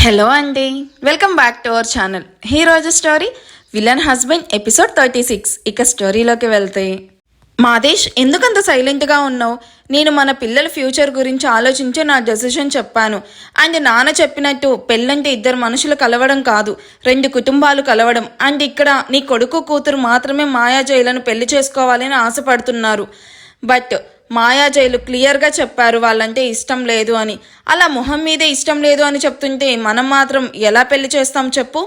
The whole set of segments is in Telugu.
హలో అండి, welcome back to our channel. ఈరోజు స్టోరీ విలన్ హస్బెండ్ ఎపిసోడ్ 36. ఇక స్టోరీలోకి వెళ్తే, మాదేశ్ ఎందుకంత సైలెంట్గా ఉన్నావు? నేను మన పిల్లల ఫ్యూచర్ గురించి ఆలోచించి నా డెసిషన్ చెప్పాను. అండ్ నాన్న చెప్పినట్టు పెళ్ళంటే ఇద్దరు మనుషులు కలవడం కాదు, రెండు కుటుంబాలు కలవడం. అండ్ ఇక్కడ నీ కొడుకు కూతురు మాత్రమే మాయాజయులను పెళ్లి చేసుకోవాలని ఆశపడుతున్నారు. బట్ మాయాజైలు క్లియర్గా చెప్పారు వాళ్ళంటే ఇష్టం లేదు అని. అలా మొహం మీదే ఇష్టం లేదు అని చెప్తుంటే మనం మాత్రం ఎలా పెళ్లి చేస్తాం చెప్పు?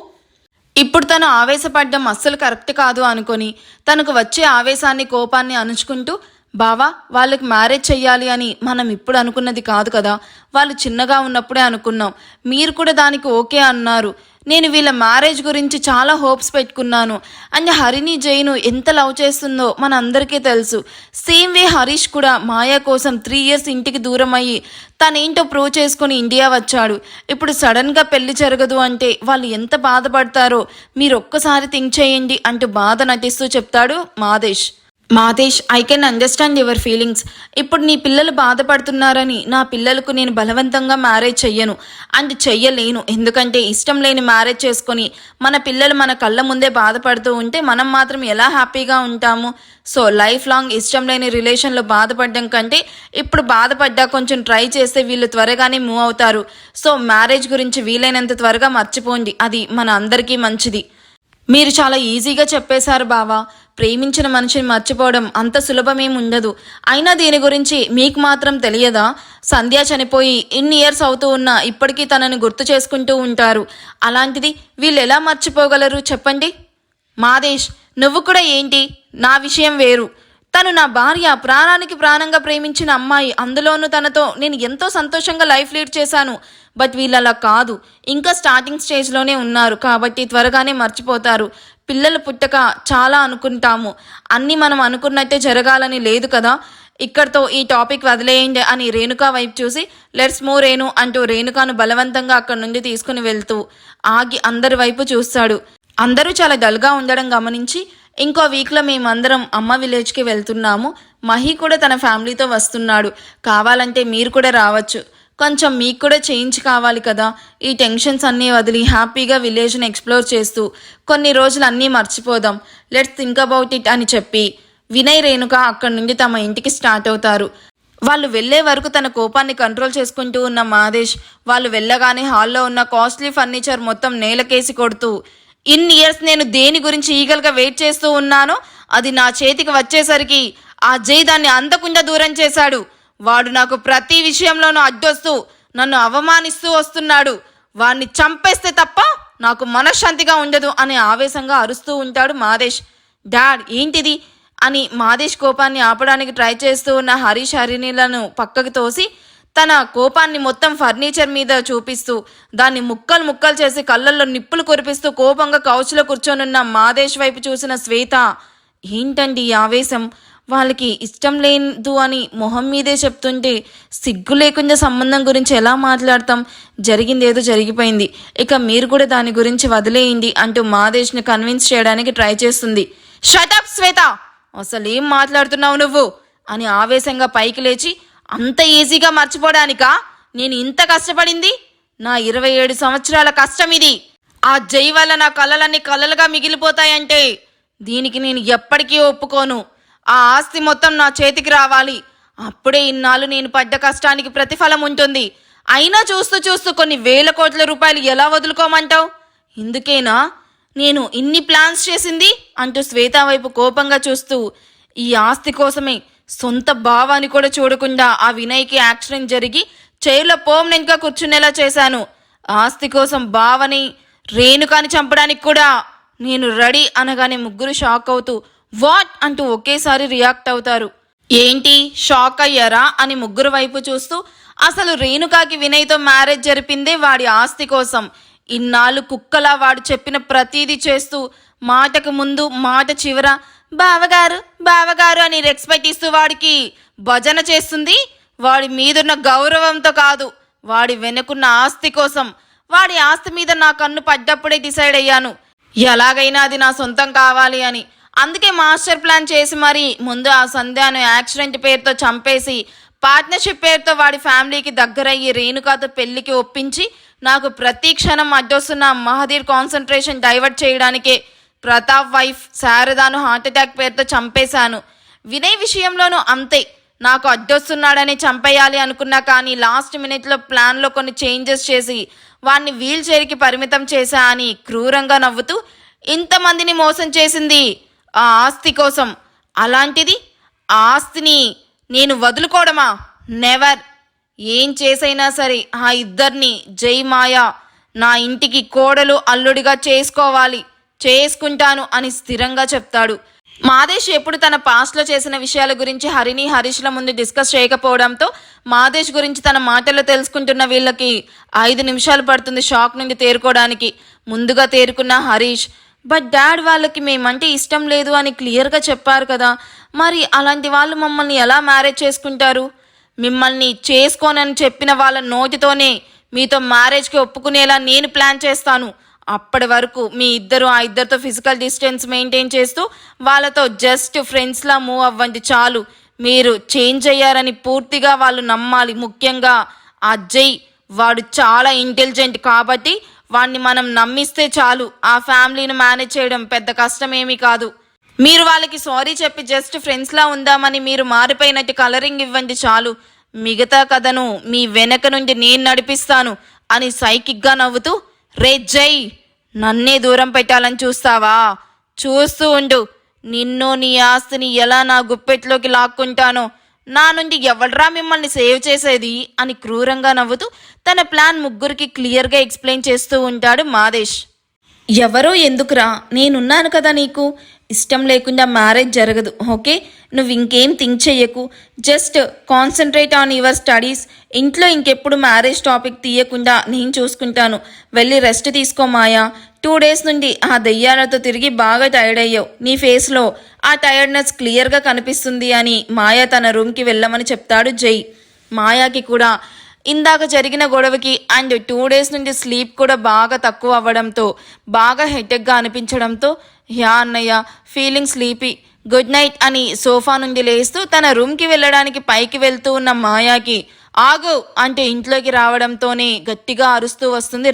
ఇప్పుడు తను ఆవేశపడ్డం అస్సలు కరెక్ట్ కాదు అనుకొని తనకు వచ్చే ఆవేశాన్ని కోపాన్ని అణుచుకుంటూ, బావా వాళ్ళకి మ్యారేజ్ చెయ్యాలి అని మనం ఇప్పుడు అనుకున్నది కాదు కదా, వాళ్ళు చిన్నగా ఉన్నప్పుడే అనుకున్నాం. మీరు కూడా దానికి ఓకే అన్నారు. నేను వీళ్ళ మ్యారేజ్ గురించి చాలా హోప్స్ పెట్టుకున్నాను. అండ్ హరిని జైను ఎంత లవ్ చేస్తుందో మన అందరికీ తెలుసు. సేమ్ వే హరీష్ కూడా మాయా కోసం 3 years ఇంటికి దూరం అయ్యి తనేంటో ప్రూవ్ చేసుకుని ఇండియా వచ్చాడు. ఇప్పుడు సడన్గా పెళ్లి జరగదు అంటే వాళ్ళు ఎంత బాధపడతారో మీరు ఒక్కసారి థింక్ చేయండి అంటూ బాధ నటిస్తూ చెప్తాడు Madesh. I can understand your feelings. ఇప్పుడు నీ పిల్లలు బాధపడుతున్నారని నా పిల్లలకు నేను బలవంతంగా మ్యారేజ్ చెయ్యను అండ్ చెయ్యలేను. ఎందుకంటే ఇష్టం లేని మ్యారేజ్ చేసుకొని మన పిల్లలు మన కళ్ళ ముందే బాధపడుతూ ఉంటే మనం మాత్రం ఎలా హ్యాపీగా ఉంటాము? సో లైఫ్ లాంగ్ ఇష్టం లేని రిలేషన్లో బాధపడడం కంటే ఇప్పుడు బాధపడ్డా కొంచెం ట్రై చేస్తే వీళ్ళు త్వరగానే మూవ్ అవుతారు. సో మ్యారేజ్ గురించి వీలైనంత త్వరగా మర్చిపోండి, అది మన అందరికీ మంచిది. మీరు చాలా ఈజీగా చెప్పేశారు బావా. ప్రేమించిన మనిషిని మర్చిపోవడం అంత సులభమేమి ఉండదు. అయినా దీని గురించి మీకు మాత్రం తెలియదా? సంధ్య చనిపోయి ఇన్ని ఇయర్స్ అవుతూ ఉన్నా ఇప్పటికీ తనని గుర్తు చేసుకుంటూ ఉంటారు. అలాంటిది వీళ్ళు ఎలా మర్చిపోగలరు చెప్పండి? మాదేశ్, నువ్వు కూడా ఏంటి? నా విషయం వేరు. తను నా భార్య, ప్రాణానికి ప్రాణంగా ప్రేమించిన అమ్మాయి. అందులోనూ తనతో నేను ఎంతో సంతోషంగా లైఫ్ లీడ్ చేశాను. బట్ వీళ్ళు అలా కాదు, ఇంకా స్టార్టింగ్ స్టేజ్లోనే ఉన్నారు కాబట్టి త్వరగానే మర్చిపోతారు. పిల్లలు పుట్టక చాలా అనుకుంటాము, అన్నీ మనం అనుకున్నట్టే జరగాలని లేదు కదా. ఇక్కడితో ఈ టాపిక్ వదిలేయండి అని రేణుకా వైపు చూసి, లెట్స్ మూవ్ రేణు అంటూ రేణుకాను బలవంతంగా అక్కడి నుండి తీసుకుని వెళ్తూ ఆగి అందరి వైపు చూస్తాడు. అందరూ చాలా డల్గా ఉండడం గమనించి, ఇంకో వీక్లో మేమందరం అమ్మ విలేజ్కి వెళ్తున్నాము. మహి కూడా తన ఫ్యామిలీతో వస్తున్నాడు. కావాలంటే మీరు కూడా రావచ్చు. కొంచెం మీకు కూడా చేంజ్ కావాలి కదా. ఈ టెన్షన్స్ అన్నీ వదిలి హ్యాపీగా విలేజ్ని ఎక్స్ప్లోర్ చేస్తూ కొన్ని రోజులు అన్నీ మర్చిపోదాం. లెట్స్ థింక్ అబౌట్ ఇట్ అని చెప్పి వినయ్ రేణుక అక్కడి నుండి తమ ఇంటికి స్టార్ట్ అవుతారు. వాళ్ళు వెళ్లే వరకు తన కోపాన్ని కంట్రోల్ చేసుకుంటూ ఉన్న మాదేశ్ వాళ్ళు వెళ్ళగానే హాల్లో ఉన్న కాస్ట్లీ ఫర్నిచర్ మొత్తం నేలకేసి కొడుతూ, ఇన్ని ఇయర్స్ నేను దేని గురించి ఈగల్గా వెయిట్ చేస్తూ ఉన్నానో అది నా చేతికి వచ్చేసరికి ఆ జై దాన్ని అందకుండా దూరం చేశాడు. వాడు నాకు ప్రతి విషయంలోనూ అడ్డొస్తూ నన్ను అవమానిస్తూ వస్తున్నాడు. వాడిని చంపేస్తే తప్ప నాకు మనశ్శాంతిగా ఉండదు అని ఆవేశంగా అరుస్తూ ఉంటాడు మాదేశ్. డాడ్ ఏంటిది అని మాదేశ్ కోపాన్ని ఆపడానికి ట్రై చేస్తూ ఉన్న హరీష్ హరిణిలను పక్కకు తోసి తన కోపాన్ని మొత్తం ఫర్నిచర్ మీద చూపిస్తూ దాన్ని ముక్కలు ముక్కలు చేసి కళ్ళల్లో నిప్పులు కురిపిస్తూ కోపంగా కౌచ్లో కూర్చొనున్న మాదేశ్ వైపు చూసిన శ్వేత, ఏంటండి ఈ ఆవేశం? వాళ్ళకి ఇష్టం లేదు అని మొహం మీదే చెప్తుంటే సిగ్గు లేకుండా సంబంధం గురించి ఎలా మాట్లాడతాం? జరిగింది ఏదో జరిగిపోయింది, ఇక మీరు కూడా దాని గురించి వదిలేయండి అంటూ మాదేశ్ని కన్విన్స్ చేయడానికి ట్రై చేస్తుంది. షటప్ శ్వేత, అసలు ఏం మాట్లాడుతున్నావు నువ్వు అని ఆవేశంగా పైకి లేచి, అంత ఈజీగా మర్చిపోవడానికా నేను ఇంత కష్టపడింది? నా 27 సంవత్సరాల కష్టం ఇది. ఆ జై వల్ల నా కళ్ళలన్నీ కళ్ళలుగా మిగిలిపోతాయంటే దీనికి నేను ఎప్పటికీ ఒప్పుకోను. ఆ ఆస్తి మొత్తం నా చేతికి రావాలి. అప్పుడే ఇన్నాళ్ళు నేను పడ్డ కష్టానికి ప్రతిఫలం ఉంటుంది. అయినా చూస్తూ చూస్తూ కొన్ని వేల కోట్ల రూపాయలు ఎలా వదులుకోమంటావు? ఇందుకేనా నేను ఇన్ని ప్లాన్స్ చేసింది అంటూ శ్వేత వైపు కోపంగా చూస్తూ, ఈ ఆస్తి కోసమే సొంత భావాన్ని కూడా చూడకుండా ఆ వినయ్కి యాక్సిడెంట్ జరిగి చైర్లో పర్మనెంట్గా కూర్చునేలా చేశాను. ఆస్తి కోసం భావని రేణుకాని చంపడానికి కూడా నేను రెడీ అనగానే ముగ్గురు షాక్ అవుతూ వాట్ అంటూ ఒకేసారి రియాక్ట్ అవుతారు. ఏంటి షాక్ అయ్యారా అని ముగ్గురు వైపు చూస్తూ, అసలు రేణుకాకి వినయ్తో మ్యారేజ్ జరిపిందే వాడి ఆస్తి కోసం. ఇన్నాళ్ళు కుక్కలా వాడు చెప్పిన ప్రతీది చేస్తూ మాటకు ముందు మాట చివర బావగారు బావగారు అని రెస్పెక్ట్ ఇస్తూ వాడికి భజన చేస్తుంది. వాడి మీదున్న గౌరవంతో కాదు, వాడి వెనుకున్న ఆస్తి కోసం. వాడి ఆస్తి మీద నా కన్ను పడ్డప్పుడే డిసైడ్ అయ్యాను ఎలాగైనా అది నా సొంతం కావాలి అని. అందుకే మాస్టర్ ప్లాన్ చేసి మరి ముందు ఆ సంధ్యను యాక్సిడెంట్ పేరుతో చంపేసి పార్ట్నర్షిప్ పేరుతో వాడి ఫ్యామిలీకి దగ్గరయ్యి రేణుకాతో పెళ్లికి ఒప్పించి నాకు ప్రతి క్షణం అడ్డొస్తున్న మహదీర్ కాన్సన్ట్రేషన్ డైవర్ట్ చేయడానికే ప్రతాప్ వైఫ్ శారదాను హార్ట్అటాక్ పేరుతో చంపేశాను. వినయ్ విషయంలోనూ అంతే. నాకు అడ్డొస్తున్నాడని చంపేయాలి అనుకున్నా, కానీ లాస్ట్ మినిట్లో ప్లాన్లో కొన్ని చేంజెస్ చేసి వాణ్ణి వీల్ చైర్కి పరిమితం చేశా అని క్రూరంగా నవ్వుతూ, ఇంతమందిని మోసం చేసింది ఆ ఆస్తి కోసం, అలాంటిది ఆ ఆస్తిని నేను వదులుకోవడమా? నెవర్. ఏం చేసైనా సరే ఆ ఇద్దరిని జై మాయా నా ఇంటికి కోడలు అల్లుడిగా చేసుకుంటాను అని స్థిరంగా చెప్తాడు. మాదేశ్ ఎప్పుడు తన పాస్ట్లో చేసిన విషయాల గురించి హరిని హరీష్ల ముందు డిస్కస్ చేయకపోవడంతో మాదేశ్ గురించి తన మాటల్లో తెలుసుకుంటున్న వీళ్ళకి 5 నిమిషాలు పడుతుంది షాక్ నుండి తేరుకోవడానికి. ముందుగా తేరుకున్న హరీష్, బట్ డాడ్ వాళ్ళకి మేమంటే ఇష్టం లేదు అని క్లియర్గా చెప్పారు కదా, మరి అలాంటి వాళ్ళు మమ్మల్ని ఎలా మ్యారేజ్ చేసుకుంటారు? మిమ్మల్ని చేసుకోనని చెప్పిన వాళ్ళ నోటితోనే మీతో మ్యారేజ్కి ఒప్పుకునేలా నేను ప్లాన్ చేస్తాను. అప్పటి వరకు మీ ఇద్దరు ఆ ఇద్దరితో ఫిజికల్ డిస్టెన్స్ మెయింటైన్ చేస్తూ వాళ్ళతో జస్ట్ ఫ్రెండ్స్లా మూవ్ అవ్వండి చాలు. మీరు చేంజ్ అయ్యారని పూర్తిగా వాళ్ళు నమ్మాలి. ముఖ్యంగా ఆ జై, వాడు చాలా ఇంటెలిజెంట్ కాబట్టి వాడిని మనం నమ్మిస్తే చాలు. ఆ ఫ్యామిలీని మేనేజ్ చేయడం పెద్ద కష్టమేమీ కాదు. మీరు వాళ్ళకి సారీ చెప్పి జస్ట్ ఫ్రెండ్స్లా ఉందామని మీరు మారిపోయినట్టు కలరింగ్ ఇవ్వండి చాలు. మిగతా కథను మీ వెనక నుండి నేను నడిపిస్తాను అని సైకిక్గా నవ్వుతూ, రే జై, నన్నే దూరం పెట్టాలని చూస్తావా? చూస్తూ ఉండు. నిన్ను నీ ఆస్తిని ఎలా నా గుప్పెట్లోకి లాక్కుంటానో. నా నుండి ఎవడ్రా మిమ్మల్ని సేవ్ చేసేది అని క్రూరంగా నవ్వుతూ తన ప్లాన్ ముగ్గురికి క్లియర్గా ఎక్స్ప్లెయిన్ చేస్తూ ఉంటాడు మాదేశ్. ఎవరో ఎందుకురా, నేనున్నాను కదా నీకు. ఇష్టం లేకుండా మ్యారేజ్ జరగదు, ఓకే? నువ్వు ఇంకేం థింక్ చెయ్యకు. Just concentrate on your studies. ఇంట్లో ఇంకెప్పుడు మ్యారేజ్ టాపిక్ తీయకుండా నేను చూసుకుంటాను. వెళ్ళి రెస్ట్ తీసుకో మాయా. 2 days నుండి ఆ దెయ్యాలతో తిరిగి బాగా టైర్డ్ అయ్యావు. నీ ఫేస్లో ఆ టైర్డ్నెస్ క్లియర్గా కనిపిస్తుంది అని మాయా తన రూమ్కి వెళ్ళమని చెప్తాడు జై. మాయాకి కూడా ఇందాక జరిగిన గొడవకి అండ్ 2 days నుండి స్లీప్ కూడా బాగా తక్కువ అవ్వడంతో బాగా హెడేక్గా అనిపించడంతో, యా అన్నయ్య, ఫీలింగ్ స్లీపీ, గుడ్ నైట్ అని సోఫా నుండి లేస్తూ తన రూమ్కి వెళ్ళడానికి పైకి వెళ్తూ ఉన్న మాయాకి ఆగు అంటే ఇంట్లోకి రావడంతోనే గట్టిగా అరుస్తూ వస్తుంది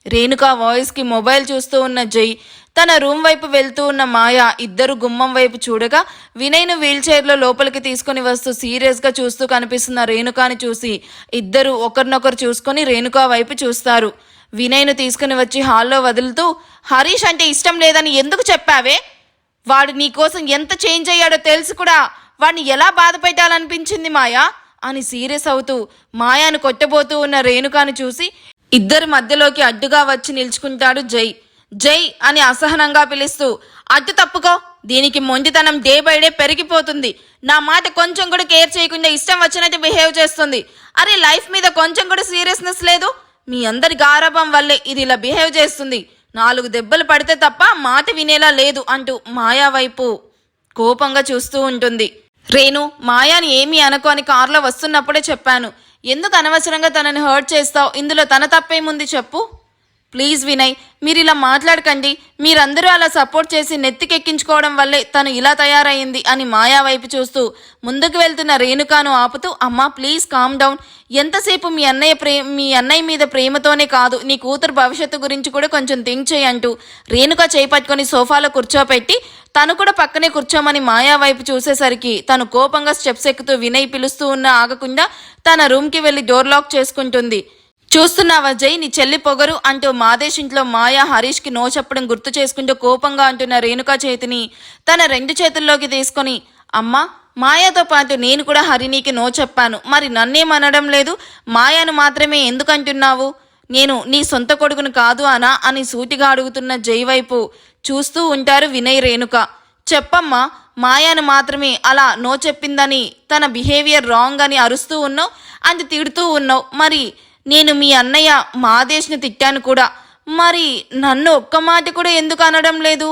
రేణుక వాయిస్కి మొబైల్ చూస్తూ ఉన్న జై, తన రూమ్ వైపు వెళ్తూ ఉన్న మాయ ఇద్దరు గుమ్మం వైపు చూడగా వినయ్ను వీల్ చైర్లో లోపలికి తీసుకుని వస్తూ సీరియస్గా చూస్తూ కనిపిస్తున్న రేణుకాని చూసి ఇద్దరు ఒకరినొకరు చూసుకొని రేణుక వైపు చూస్తారు. వినయ్ను తీసుకుని వచ్చి హాల్లో వదులుతూ, హరీష్ అంటే ఇష్టం లేదని ఎందుకు చెప్పావే? వాడు నీకోసం ఎంత చేంజ్ అయ్యాడో తెలిసి కూడా వాడిని ఎలా బాధ పెట్టాలనిపించింది మాయా అని సీరియస్ అవుతూ మాయాను కొట్టబోతూ ఉన్న రేణుకాని చూసి ఇద్దరి మధ్యలోకి అడ్డుగా వచ్చి నిల్చుకుంటాడు జై అని అసహనంగా పిలుస్తూ, అడ్డు తప్పుకో, దీనికి మొండితనం డే బై డే పెరిగిపోతుంది. నా మాట కొంచెం కూడా కేర్ చేయకుండా ఇష్టం వచ్చినట్టు బిహేవ్ చేస్తుంది. అరే, లైఫ్ మీద కొంచెం కూడా సీరియస్నెస్ లేదు. మీ అందరి గారాబం వల్లే ఇది ఇలా బిహేవ్ చేస్తుంది. 4 దెబ్బలు పడితే తప్ప మాట వినేలా లేదు అంటూ మాయా వైపు కోపంగా చూస్తూ ఉంటుంది. రేణు, మాయాని ఏమీ అనుకో అని కారులో వస్తున్నప్పుడే చెప్పాను. ఎందుకు అనవసరంగా తనని హర్ట్ చేస్తావు? ఇందులో తన తప్పేముంది చెప్పు. ప్లీజ్ వినయ్, మీరు ఇలా మాట్లాడకండి. మీరందరూ అలా సపోర్ట్ చేసి నెత్తికెక్కించుకోవడం వల్లే తను ఇలా తయారైంది అని మాయా వైపు చూస్తూ ముందుకు వెళ్తున్న రేణుకాను ఆపుతూ, అమ్మా ప్లీజ్ కామ్ డౌన్. ఎంతసేపు మీ అన్నయ్య మీద ప్రేమతోనే కాదు, నీ కూతురు భవిష్యత్తు గురించి కూడా కొంచెం థింక్ చేయి అంటూ రేణుక చేయి పట్టుకొని సోఫాలో కూర్చోపెట్టి తను కూడా పక్కనే కూర్చోమని మాయా వైపు చూసేసరికి తను కోపంగా స్టెప్స్ ఎక్కుతూ వినయ్ పిలుస్తూ ఉన్నా ఆగకుండా తన రూమ్కి వెళ్ళి డోర్ లాక్ చేసుకుంటుంది. చూస్తున్నావా జై, నీ చెల్లి పొగరు అంటూ మాదేశ్ ఇంట్లో మాయా హరీష్కి నో చెప్పడం గుర్తు చేసుకుంటూ కోపంగా అంటున్న రేణుకా చేతిని తన 2 చేతుల్లోకి తీసుకొని, అమ్మా మాయాతో పాటు నేను కూడా హరిణికి నో చెప్పాను, మరి నన్నేమనడం లేదు, మాయాను మాత్రమే ఎందుకంటున్నావు? నేను నీ సొంత కొడుకును కాదు అనా అని సూటిగా అడుగుతున్న జై వైపు చూస్తూ ఉంటారు వినయ్ రేణుక. చెప్పమ్మా, మాయాను మాత్రమే అలా నో చెప్పిందని, తన బిహేవియర్ రాంగ్ అని అరుస్తూ ఉన్నావు అంది తిడుతూ ఉన్నావు. మరి నేను మీ అన్నయ్య మాదేశ్ని తిట్టాను కూడా, మరి నన్ను ఒక్క మాట కూడా ఎందుకు అనడం లేదు?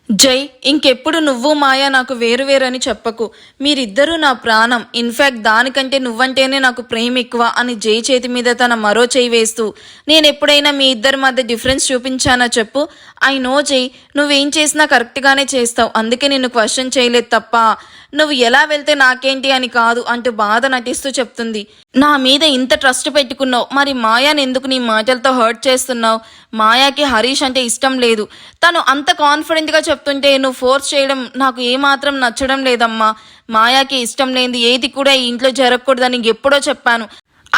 జై, ఇంకెప్పుడు నువ్వు మాయా నాకు వేరువేరని చెప్పకు. మీరిద్దరూ నా ప్రాణం. ఇన్ఫ్యాక్ట్ దానికంటే నువ్వంటేనే నాకు ప్రేమ ఎక్కువ అని జై చేతి మీద తన మరో చేయి వేస్తూ, నేను ఎప్పుడైనా మీ ఇద్దరి మధ్య డిఫరెన్స్ చూపించానా చెప్పు? ఐ నో జై, నువ్వేం చేసినా కరెక్ట్గానే చేస్తావు, అందుకే నిన్ను క్వశ్చన్ చేయలేదు తప్ప నువ్వు ఎలా వెళ్తే నాకేంటి అని కాదు అంటూ బాధ నటిస్తూ చెప్తుంది. నా మీద ఇంత ట్రస్ట్ పెట్టుకున్నావు, మరి మాయాని ఎందుకు నీ మాటలతో హర్ట్ చేస్తున్నావు? మాయాకి హరీష్ అంటే ఇష్టం లేదు. తను అంత కాన్ఫిడెంట్గా చెప్తుంటే నువ్వు ఫోర్స్ చేయడం నాకు ఏమాత్రం నచ్చడం లేదమ్మా. మాయాకి ఇష్టం లేనిది ఏది కూడా ఈ ఇంట్లో జరగకూడదని ఎప్పుడో చెప్పాను.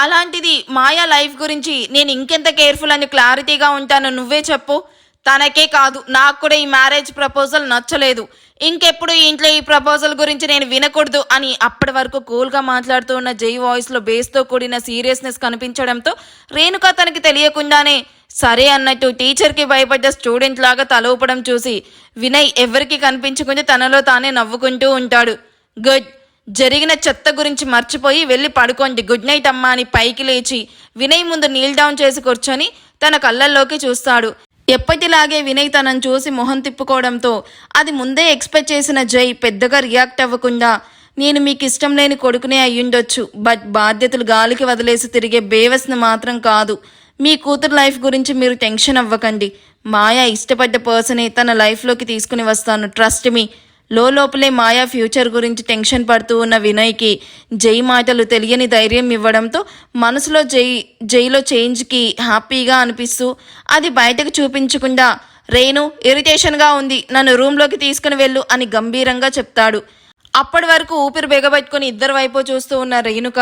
అలాంటిది మాయా లైఫ్ గురించి నేను ఇంకెంత కేర్ఫుల్ అని క్లారిటీగా ఉంటాను, నువ్వే చెప్పు. తనకే కాదు, నాకు కూడా ఈ మ్యారేజ్ ప్రపోజల్ నచ్చలేదు. ఇంకెప్పుడు ఈ ఇంట్లో ఈ ప్రపోజల్ గురించి నేను వినకూడదు అని అప్పటి వరకు కూల్గా మాట్లాడుతూ ఉన్న జై వాయిస్లో బేస్తో కూడిన సీరియస్నెస్ కనిపించడంతో రేణుక తనకి తెలియకుండానే సరే అన్నట్టు టీచర్కి భయపడ్డ స్టూడెంట్ లాగా తల ఊపడం చూసి వినయ్ ఎవరికి కనిపించకుండా తనలో తానే నవ్వుకుంటూ ఉంటాడు. గుడ్, జరిగిన చెత్త గురించి మర్చిపోయి వెళ్ళి పడుకోండి, గుడ్ నైట్ అమ్మా అని పైకి లేచి వినయ్ ముందు నీల్ డౌన్ చేసి కూర్చొని తన కళ్ళల్లోకి చూస్తాడు. ఎప్పటిలాగే వినయ్ తనను చూసి మొహం తిప్పుకోవడంతో అది ముందే ఎక్స్పెక్ట్ చేసిన జై పెద్దగా రియాక్ట్ అవ్వకుండా, నేను మీకు ఇష్టం లేని కొడుకునే అయ్యుండొచ్చు, బట్ బాధ్యతలు గాలికి వదిలేసి తిరిగే బేవస్ని మాత్రం కాదు. మీ కూతురు లైఫ్ గురించి మీరు టెన్షన్ అవ్వకండి. మాయా ఇష్టపడ్డ పర్సనే తన లైఫ్లోకి తీసుకుని వస్తాను, ట్రస్ట్ మీ. లోపలే మాయా ఫ్యూచర్ గురించి టెన్షన్ పడుతూ ఉన్న వినయ్కి జై మాటలు తెలియని ధైర్యం ఇవ్వడంతో మనసులో జైలో చేంజ్కి హ్యాపీగా అనిపిస్తూ అది బయటకు చూపించకుండా, రేణు ఇరిటేషన్గా ఉంది, నన్ను రూమ్లోకి తీసుకుని వెళ్ళు అని గంభీరంగా చెప్తాడు. అప్పటి వరకు ఊపిరి బిగబెట్టుకుని ఇద్దరు వైపు చూస్తూ ఉన్న రేణుక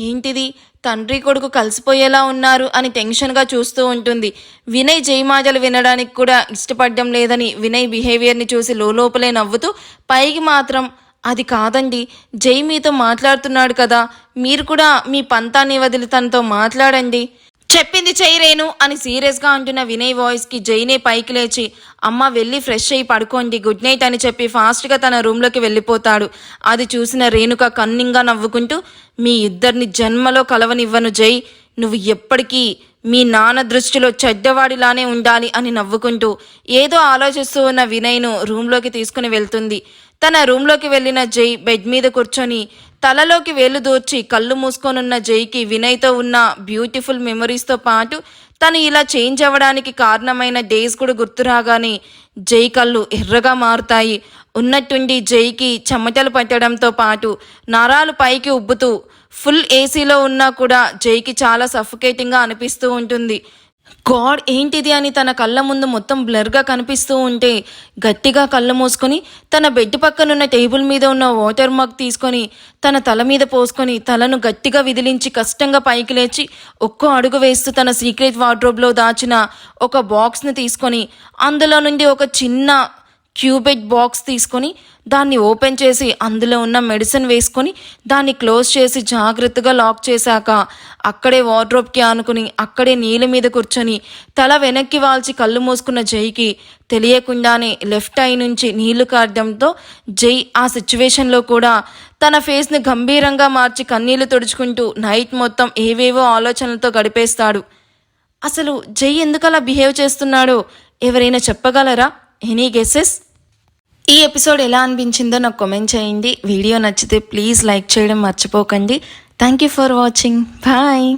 ఏంటిది తండ్రి కొడుకు కలిసిపోయేలా ఉన్నారు అని టెన్షన్గా చూస్తూ ఉంటుంది. వినయ్ జై మాటలు వినడానికి కూడా ఇష్టపడడం లేదని వినయ్ బిహేవియర్ని చూసి లోపలే నవ్వుతూ పైకి మాత్రం, అది కాదండి, జై మీతో మాట్లాడుతున్నాడు కదా, మీరు కూడా మీ పంతాన్ని వదిలి తనతో మాట్లాడండి, చెప్పింది చెయ్యరేను అని సీరియస్గా అంటున్న వినయ్ వాయిస్కి జైనే పైకి లేచి అమ్మ వెళ్ళి ఫ్రెష్ అయ్యి పడుకోండి, గుడ్ నైట్ అని చెప్పి ఫాస్ట్గా తన రూమ్లోకి వెళ్ళిపోతాడు. అది చూసిన రేణుక కన్నింగా నవ్వుకుంటూ, మీ ఇద్దరిని జన్మలో కలవనివ్వను జై, నువ్వు ఎప్పటికీ మీ నాన్న దృష్టిలో చెడ్డవాడిలానే ఉండాలి అని నవ్వుకుంటూ ఏదో ఆలోచిస్తూ ఉన్న వినయ్ను రూమ్లోకి తీసుకుని వెళ్తుంది. తన రూమ్లోకి వెళ్ళిన జై బెడ్ మీద కూర్చొని తలలోకి వేలు దూర్చి కళ్ళు మూసుకొనున్న జైకి వినయ్తో ఉన్న బ్యూటిఫుల్ మెమరీస్తో పాటు తను ఇలా చేంజ్ అవ్వడానికి కారణమైన డేస్ కూడా గుర్తురాగానే జై కళ్ళు ఎర్రగా మారుతాయి. ఉన్నట్టుండి జైకి చెమటలు పట్టడంతో పాటు నరాలు పైకి ఉబ్బుతూ ఫుల్ ఏసీలో ఉన్నా కూడా జైకి చాలా సఫికేటింగ్గా అనిపిస్తూ ఉంటుంది. గాడ్ ఏంటిది అని తన కళ్ళ ముందు మొత్తం బ్లర్గా కనిపిస్తూ ఉంటే గట్టిగా కళ్ళు మూసుకొని తన బెడ్ పక్కనున్న టేబుల్ మీద ఉన్న వాటర్ మగ్ తీసుకొని తన తల మీద పోసుకొని తలను గట్టిగా విదిలించి కష్టంగా పైకి లేచి ఒక్కో అడుగు వేస్తూ తన సీక్రెట్ వార్డ్రోబ్లో దాచిన ఒక బాక్స్ని తీసుకొని అందులో నుండి ఒక చిన్న క్యూబెడ్ బాక్స్ తీసుకొని దాన్ని ఓపెన్ చేసి అందులో ఉన్న మెడిసిన్ వేసుకొని దాన్ని క్లోజ్ చేసి జాగ్రత్తగా లాక్ చేశాక అక్కడే వార్డ్రోబ్కి ఆనుకుని అక్కడే నీళ్ళ మీద కూర్చొని తల వెనక్కి వాల్చి కళ్ళు మూసుకున్న జైకి తెలియకుండానే లెఫ్ట్ ఐ నుంచి నీళ్లు కారడంతో జై ఆ సిచ్యువేషన్లో కూడా తన ఫేస్ని గంభీరంగా మార్చి కన్నీళ్లు తుడుచుకుంటూ నైట్ మొత్తం ఏవేవో ఆలోచనలతో గడిపేస్తాడు. అసలు జై ఎందుకలా బిహేవ్ చేస్తున్నాడో ఎవరైనా చెప్పగలరా? Any guesses? ఈ ఎపిసోడ్ ఎలా అనిపించిందో నాకు కామెంట్ చేయండి. వీడియో నచ్చితే ప్లీజ్ లైక్ చేయడం మర్చిపోకండి. Thank you for watching. Bye.